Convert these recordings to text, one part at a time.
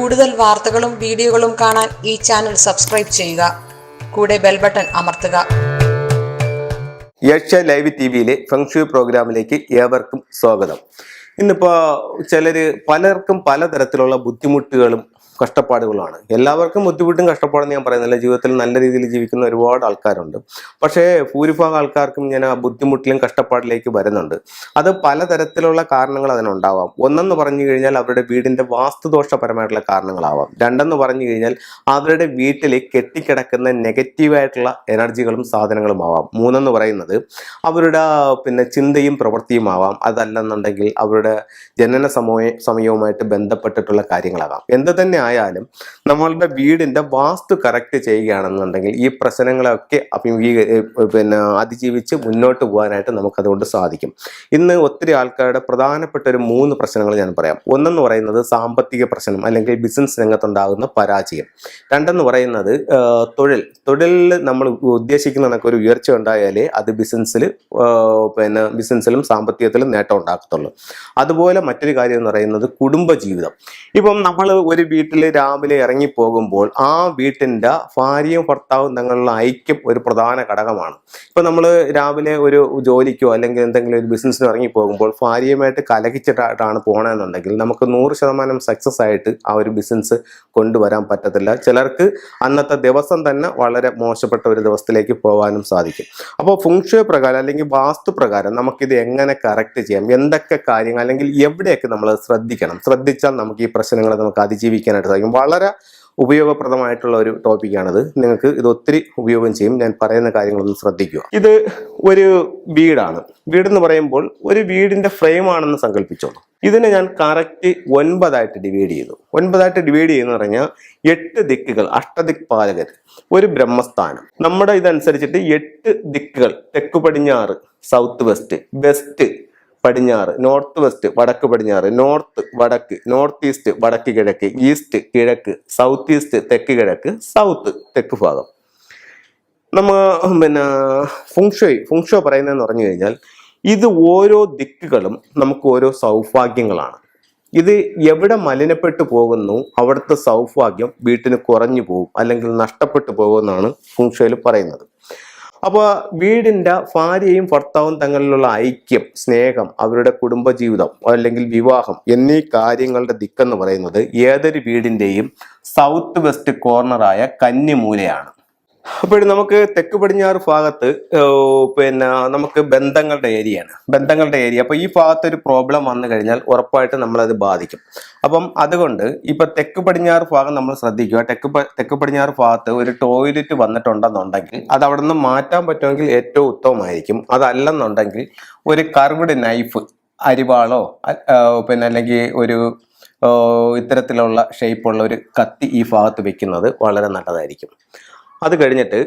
കൂടുതൽ വാർത്തകളും വീഡിയോകളും കാണാൻ ഈ ചാനൽ സബ്സ്ക്രൈബ് ചെയ്യുക. കൂടെ ബെൽ ബട്ടൺ അമർത്തുക. ഏഷ്യ ലൈവ് ടിവിയിലെ ഫെങ്ഷു പ്രോഗ്രാമിലേക്ക് ഏവർക്കും സ്വാഗതം. ഇന്നിപ്പോൾ പലർക്കും പലതരത്തിലുള്ള ബുദ്ധിമുട്ടുകളും കഷ്ടപ്പാടുകളാണ്. എല്ലാവർക്കും ബുദ്ധിമുട്ടും കഷ്ടപ്പാടെന്ന് ഞാൻ പറയുന്നില്ല. ജീവിതത്തിൽ നല്ല രീതിയിൽ ജീവിക്കുന്ന ഒരുപാട് ആൾക്കാരുണ്ട്. പക്ഷേ ഭൂരിഭാഗം ആൾക്കാർക്കും ഞാൻ ആ ബുദ്ധിമുട്ടിലും കഷ്ടപ്പാടിലേക്ക് വരുന്നുണ്ട്. അത് പലതരത്തിലുള്ള കാരണങ്ങൾ അതിനുണ്ടാവാം. ഒന്നെന്ന് പറഞ്ഞു കഴിഞ്ഞാൽ അവരുടെ വീടിൻ്റെ വാസ്തുദോഷപരമായിട്ടുള്ള കാരണങ്ങളാവാം. രണ്ടെന്ന് പറഞ്ഞു കഴിഞ്ഞാൽ അവരുടെ വീട്ടിൽ കെട്ടിക്കിടക്കുന്ന നെഗറ്റീവായിട്ടുള്ള എനർജികളും സാധനങ്ങളും ആവാം. മൂന്നെന്ന് പറയുന്നത് അവരുടെ ചിന്തയും പ്രവൃത്തിയും ആവാം. അതല്ലെന്നുണ്ടെങ്കിൽ അവരുടെ ജനന സമയവുമായിട്ട് ബന്ധപ്പെട്ടിട്ടുള്ള കാര്യങ്ങളാകാം. എന്ത് തന്നെ ആയാലും നമ്മളുടെ വീടിന്റെ വാസ്തു കറക്റ്റ് ചെയ്യുകയാണെന്നുണ്ടെങ്കിൽ ഈ പ്രശ്നങ്ങളൊക്കെ അതിജീവിച്ച് മുന്നോട്ട് പോകാനായിട്ട് നമുക്കതുകൊണ്ട് സാധിക്കും. ഇന്ന് ഒത്തിരി ആൾക്കാരുടെ പ്രധാനപ്പെട്ട ഒരു 3 പ്രശ്നങ്ങൾ ഞാൻ പറയാം. ഒന്നെന്ന് പറയുന്നത് സാമ്പത്തിക പ്രശ്നം അല്ലെങ്കിൽ ബിസിനസ് രംഗത്തുണ്ടാകുന്ന പരാജയം. രണ്ടെന്ന് പറയുന്നത് തൊഴിലിൽ നമ്മൾ ഉദ്ദേശിക്കുന്ന ഒരു ഉയർച്ച ഉണ്ടായാലേ അത് ബിസിനസ്സിലും സാമ്പത്തികത്തിലും നേട്ടം ഉണ്ടാക്കത്തുള്ളൂ. അതുപോലെ മറ്റൊരു കാര്യം എന്ന് പറയുന്നത് കുടുംബജീവിതം. ഇപ്പം നമ്മൾ ഒരു വീട്ടിൽ രാവിലെ ഇറങ്ങിപ്പോകുമ്പോൾ ആ വീട്ടിൻ്റെ ഭാര്യയും ഭർത്താവും തമ്മിലുള്ള ഐക്യം ഒരു പ്രധാന ഘടകമാണ്. ഇപ്പം നമ്മൾ രാവിലെ ഒരു ജോലിക്കോ അല്ലെങ്കിൽ എന്തെങ്കിലും ഒരു ബിസിനസ്സിനോ ഇറങ്ങിപ്പോകുമ്പോൾ ഭാര്യയുമായിട്ട് കലഹിച്ചിട്ടാണ് പോകണമെന്നുണ്ടെങ്കിൽ നമുക്ക് 100% സക്സസ് ആയിട്ട് ആ ഒരു ബിസിനസ് കൊണ്ടുവരാൻ പറ്റത്തില്ല. ചിലർക്ക് അന്നത്തെ ദിവസം തന്നെ വളരെ മോശപ്പെട്ട ഒരു ദിവസത്തിലേക്ക് പോകാനും സാധിക്കും. അപ്പോൾ ഫെങ്ഷു പ്രകാരം അല്ലെങ്കിൽ വാസ്തു പ്രകാരം നമുക്കിത് എങ്ങനെ കറക്റ്റ് ചെയ്യാം, എന്തൊക്കെ കാര്യങ്ങൾ അല്ലെങ്കിൽ എവിടെയൊക്കെ നമ്മൾ ശ്രദ്ധിച്ചാൽ നമുക്ക് ഈ പ്രശ്നങ്ങളെ നമുക്ക് അതിജീവിക്കാനായിട്ട് സാധിക്കും. വളരെ ഉപയോഗപ്രദമായിട്ടുള്ള ഒരു ടോപ്പിക്കാണിത്. നിങ്ങൾക്ക് ഇത് ഒത്തിരി ഉപയോഗം ചെയ്യും. ഞാൻ പറയുന്ന കാര്യങ്ങളൊന്നും ശ്രദ്ധിക്കുക. ഇത് ഒരു വീടാണ്. വീടെന്ന് പറയുമ്പോൾ ഒരു വീടിന്റെ ഫ്രെയിം ആണെന്ന് സങ്കല്പിച്ചോളൂ. ഇതിനെ ഞാൻ കറക്റ്റ് 9 ഡിവൈഡ് ചെയ്തു. 9 ഡിവൈഡ് ചെയ്യുന്ന പറഞ്ഞാൽ 8 ദിക്കുകൾ, അഷ്ടദിക്പാലകർ, ഒരു ബ്രഹ്മസ്ഥാനം. നമ്മുടെ ഇതനുസരിച്ചിട്ട് 8 ദിക്കുകൾ: തെക്ക് പടിഞ്ഞാറ് സൗത്ത് വെസ്റ്റ്, വെസ്റ്റ് പടിഞ്ഞാറ്, നോർത്ത് വെസ്റ്റ് വടക്ക് പടിഞ്ഞാറ്, നോർത്ത് വടക്ക്, നോർത്ത് ഈസ്റ്റ് വടക്ക് കിഴക്ക്, ഈസ്റ്റ് കിഴക്ക്, സൗത്ത് ഈസ്റ്റ് തെക്ക് കിഴക്ക്, സൗത്ത് തെക്ക് ഭാഗം. ഫെങ്ഷു പറയുന്നതെന്ന് പറഞ്ഞു കഴിഞ്ഞാൽ ഇത് ഓരോ ദിക്കുകളും നമുക്ക് ഓരോ സൗഭാഗ്യങ്ങളാണ്. ഇത് എവിടെ മലിനപ്പെട്ടു പോകുന്നു അവിടുത്തെ സൗഭാഗ്യം വീട്ടിന് കുറഞ്ഞു പോകും അല്ലെങ്കിൽ നഷ്ടപ്പെട്ടു പോകുമെന്നാണ് ഫെങ്ഷുയിൽ പറയുന്നത്. അപ്പോൾ വീടിൻ്റെ ഭാര്യയും ഭർത്താവും തങ്ങളിലുള്ള ഐക്യം, സ്നേഹം, അവരുടെ കുടുംബജീവിതം അല്ലെങ്കിൽ വിവാഹം എന്നീ കാര്യങ്ങളുടെ ദിക്കെന്ന് പറയുന്നത് ഏതൊരു വീടിൻ്റെയും സൗത്ത് വെസ്റ്റ് കോർണറായ കന്നിമൂലയാണ്. അപ്പോൾ നമുക്ക് തെക്ക് പടിഞ്ഞാറ് ഭാഗത്ത് നമുക്ക് ബന്ധങ്ങളുടെ ഏരിയ. അപ്പോൾ ഈ ഭാഗത്ത് ഒരു പ്രോബ്ലം വന്നു കഴിഞ്ഞാൽ ഉറപ്പായിട്ട് നമ്മളത് ബാധിക്കും. അപ്പം അതുകൊണ്ട് ഇപ്പൊ തെക്ക് പടിഞ്ഞാറ് ഭാഗം നമ്മൾ ശ്രദ്ധിക്കുക. തെക്ക് പടിഞ്ഞാറ് ഭാഗത്ത് ഒരു ടോയ്ലറ്റ് വന്നിട്ടുണ്ടെന്നുണ്ടെങ്കിൽ അത് അവിടെ നിന്ന് മാറ്റാൻ പറ്റുമെങ്കിൽ ഏറ്റവും ഉത്തമമായിരിക്കും. അതല്ലെന്നുണ്ടെങ്കിൽ ഒരു കർവ്ഡ് നൈഫ്, അരിവാളോ അല്ലെങ്കിൽ ഒരു ഇത്തരത്തിലുള്ള ഷേപ്പുള്ള ഒരു കത്തി ഈ ഭാഗത്ത് വെക്കുന്നത് വളരെ നല്ലതായിരിക്കും. അത് കഴിഞ്ഞിട്ട്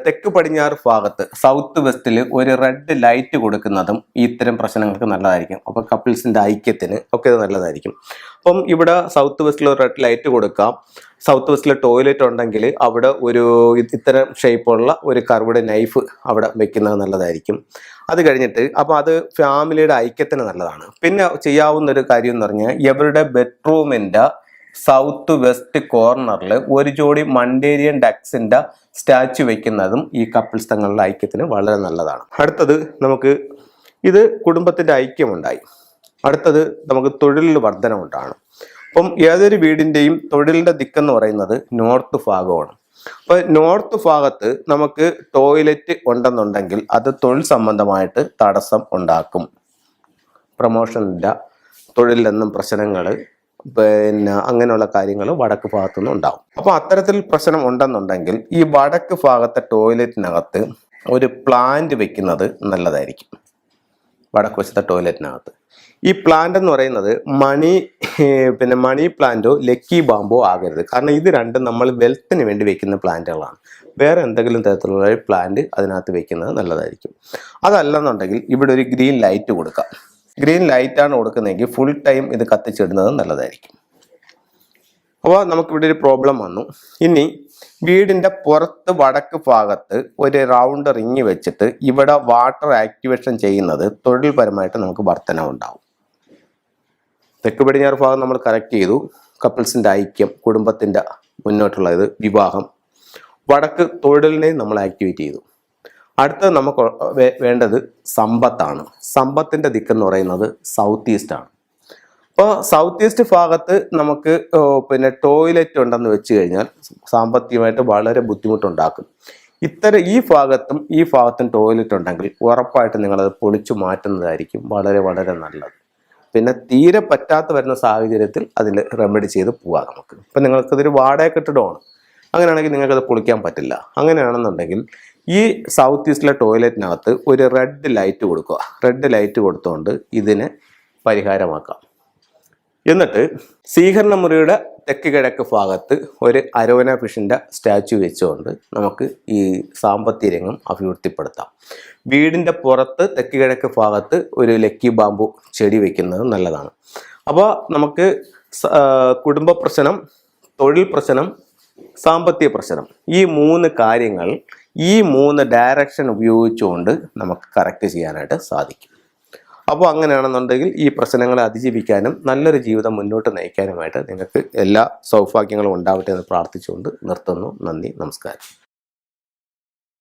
തെക്ക് പടിഞ്ഞാറ് ഭാഗത്ത് സൗത്ത് വെസ്റ്റിൽ ഒരു റെഡ് ലൈറ്റ് കൊടുക്കുന്നതും ഇത്തരം പ്രശ്നങ്ങൾക്ക് നല്ലതായിരിക്കും. അപ്പോൾ കപ്പിൾസിൻ്റെ ഐക്യത്തിന് ഒക്കെ ഇത് നല്ലതായിരിക്കും. അപ്പം ഇവിടെ സൗത്ത് വെസ്റ്റിൽ ഒരു റെഡ് ലൈറ്റ് കൊടുക്കാം. സൗത്ത് വെസ്റ്റിൽ ടോയ്ലറ്റ് ഉണ്ടെങ്കിൽ അവിടെ ഒരു ഇത്തരം ഷേപ്പുള്ള ഒരു കർവ്ഡ് നൈഫ് അവിടെ വെക്കുന്നത് നല്ലതായിരിക്കും. അത് കഴിഞ്ഞിട്ട് അപ്പോൾ അത് ഫാമിലിയുടെ ഐക്യത്തിന് നല്ലതാണ്. പിന്നെ ചെയ്യാവുന്ന ഒരു കാര്യം എന്ന് പറഞ്ഞാൽ ഇവരുടെ ബെഡ്റൂമിൻ്റെ സൗത്ത് വെസ്റ്റ് കോർണറിൽ ഒരു ജോഡി മണ്ടേരിയൻ ഡക്സിന്റെ സ്റ്റാച്ചു വെക്കുന്നതും ഈ കപ്പിൾസ് തങ്ങളുടെ ഐക്യത്തിന് വളരെ നല്ലതാണ്. അടുത്തത് നമുക്ക് ഇത് കുടുംബത്തിന്റെ ഐക്യമുണ്ടായി. അടുത്തത് നമുക്ക് തൊഴിലിൽ വർധനമുണ്ടാണ്. അപ്പം ഏതൊരു വീടിന്റെയും തൊഴിലിന്റെ ദിക്കെന്ന് പറയുന്നത് നോർത്ത് ഭാഗമാണ്. അപ്പൊ നോർത്ത് ഭാഗത്ത് നമുക്ക് ടോയ്ലറ്റ് ഉണ്ടെന്നുണ്ടെങ്കിൽ അത് തൊഴിൽ സംബന്ധമായിട്ട് തടസ്സം ഉണ്ടാക്കും. പ്രൊമോഷനില്ല, തൊഴിലിലെന്നും പ്രശ്നങ്ങൾ, അങ്ങനെയുള്ള കാര്യങ്ങൾ വടക്ക് ഭാഗത്തുനിന്ന് ഉണ്ടാവും. അപ്പോൾ അത്തരത്തിൽ പ്രശ്നം ഉണ്ടെന്നുണ്ടെങ്കിൽ ഈ വടക്ക് ഭാഗത്തെ ടോയ്ലറ്റിനകത്ത് ഒരു പ്ലാന്റ് വെക്കുന്നത് നല്ലതായിരിക്കും. വടക്ക് വശത്തെ ടോയ്ലറ്റിനകത്ത് ഈ പ്ലാന്റ് എന്ന് പറയുന്നത് മണി പ്ലാന്റോ ലക്കി ബാമ്പോ ആകരുത്. കാരണം ഇത് രണ്ടും നമ്മൾ വെൽത്തിന് വേണ്ടി വെക്കുന്ന പ്ലാന്റുകളാണ്. വേറെ എന്തെങ്കിലും തരത്തിലുള്ള പ്ലാന്റ് അതിനകത്ത് വെക്കുന്നത് നല്ലതായിരിക്കും. അതല്ലെന്നുണ്ടെങ്കിൽ ഇവിടെ ഒരു ഗ്രീൻ ലൈറ്റ് കൊടുക്കാം. ഗ്രീൻ ലൈറ്റാണ് കൊടുക്കുന്നതെങ്കിൽ ഫുൾ ടൈം ഇത് കത്തിച്ചിടുന്നത് നല്ലതായിരിക്കും. അപ്പോൾ നമുക്കിവിടെ ഒരു പ്രോബ്ലം വന്നു. ഇനി വീടിൻ്റെ പുറത്ത് വടക്ക് ഭാഗത്ത് ഒരു റൗണ്ട് റിങ് വെച്ചിട്ട് ഇവിടെ വാട്ടർ ആക്ടിവേഷൻ ചെയ്യുന്നത് തൊഴിൽപരമായിട്ട് നമുക്ക് വർധനവുണ്ടാവും. തെക്ക് പടിഞ്ഞാറ് ഭാഗം നമ്മൾ കറക്റ്റ് ചെയ്തു. കപ്പിൾസിൻ്റെ ഐക്യം, കുടുംബത്തിൻ്റെ മുന്നോട്ടുള്ള ഇത്, വിവാഹം. വടക്ക് തൊഴിലിനെ നമ്മൾ ആക്ടിവേറ്റ് ചെയ്തു. അടുത്തത് നമുക്ക് വേണ്ടത് സമ്പത്താണ്. സമ്പത്തിൻ്റെ ദിക്കെന്ന് പറയുന്നത് സൗത്ത് ഈസ്റ്റ് ആണ്. അപ്പോൾ സൗത്ത് ഈസ്റ്റ് ഭാഗത്ത് നമുക്ക് ടോയ്ലറ്റ് ഉണ്ടെന്ന് വെച്ച് കഴിഞ്ഞാൽ സാമ്പത്തികമായിട്ട് വളരെ ബുദ്ധിമുട്ടുണ്ടാക്കും. ഈ ഭാഗത്തും ടോയ്ലറ്റ് ഉണ്ടെങ്കിൽ ഉറപ്പായിട്ട് നിങ്ങളത് പൊളിച്ചു മാറ്റുന്നതായിരിക്കും വളരെ വളരെ നല്ലത്. പിന്നെ തീരെ പറ്റാത്ത വരുന്ന സാഹചര്യത്തിൽ അതിൽ റെമഡി ചെയ്ത് പോവാം നമുക്ക്. ഇപ്പം നിങ്ങൾക്കതൊരു വാടക കെട്ടിടമാണ്, അങ്ങനെയാണെങ്കിൽ നിങ്ങൾക്കത് പൊളിക്കാൻ പറ്റില്ല. അങ്ങനെയാണെന്നുണ്ടെങ്കിൽ ഈ സൗത്ത് ഈസ്റ്റിലെ ടോയ്ലറ്റിനകത്ത് ഒരു റെഡ് ലൈറ്റ് കൊടുക്കുക. റെഡ് ലൈറ്റ് കൊടുത്തുകൊണ്ട് ഇതിനെ പരിഹാരമാക്കാം. എന്നിട്ട് സ്വീകരണ മുറിയുടെ തെക്ക് കിഴക്ക് ഭാഗത്ത് ഒരു അരോന ഫിഷിൻ്റെ സ്റ്റാച്യു വെച്ചുകൊണ്ട് നമുക്ക് ഈ സാമ്പത്തിക രംഗം അഭിവൃദ്ധിപ്പെടുത്താം. വീടിൻ്റെ പുറത്ത് തെക്ക് കിഴക്ക് ഭാഗത്ത് ഒരു ലക്കി ബാമ്പു ചെടി വയ്ക്കുന്നത് നല്ലതാണ്. അപ്പോൾ നമുക്ക് കുടുംബ പ്രശ്നം, തൊഴിൽ പ്രശ്നം, സാമ്പത്തിക പ്രശ്നം, ഈ 3 കാര്യങ്ങൾ ഈ 3 ഡയറക്ഷൻ ഉപയോഗിച്ചുകൊണ്ട് നമുക്ക് കറക്റ്റ് ചെയ്യാനായിട്ട് സാധിക്കും. അപ്പോൾ അങ്ങനെയാണെന്നുണ്ടെങ്കിൽ ഈ പ്രശ്നങ്ങളെ അതിജീവിക്കാനും നല്ലൊരു ജീവിതം മുന്നോട്ട് നയിക്കാനുമായിട്ട് നിങ്ങൾക്ക് എല്ലാ സൗഭാഗ്യങ്ങളും ഉണ്ടാവട്ടെ എന്ന് പ്രാർത്ഥിച്ചുകൊണ്ട് നിർത്തുന്നു. നന്ദി, നമസ്കാരം.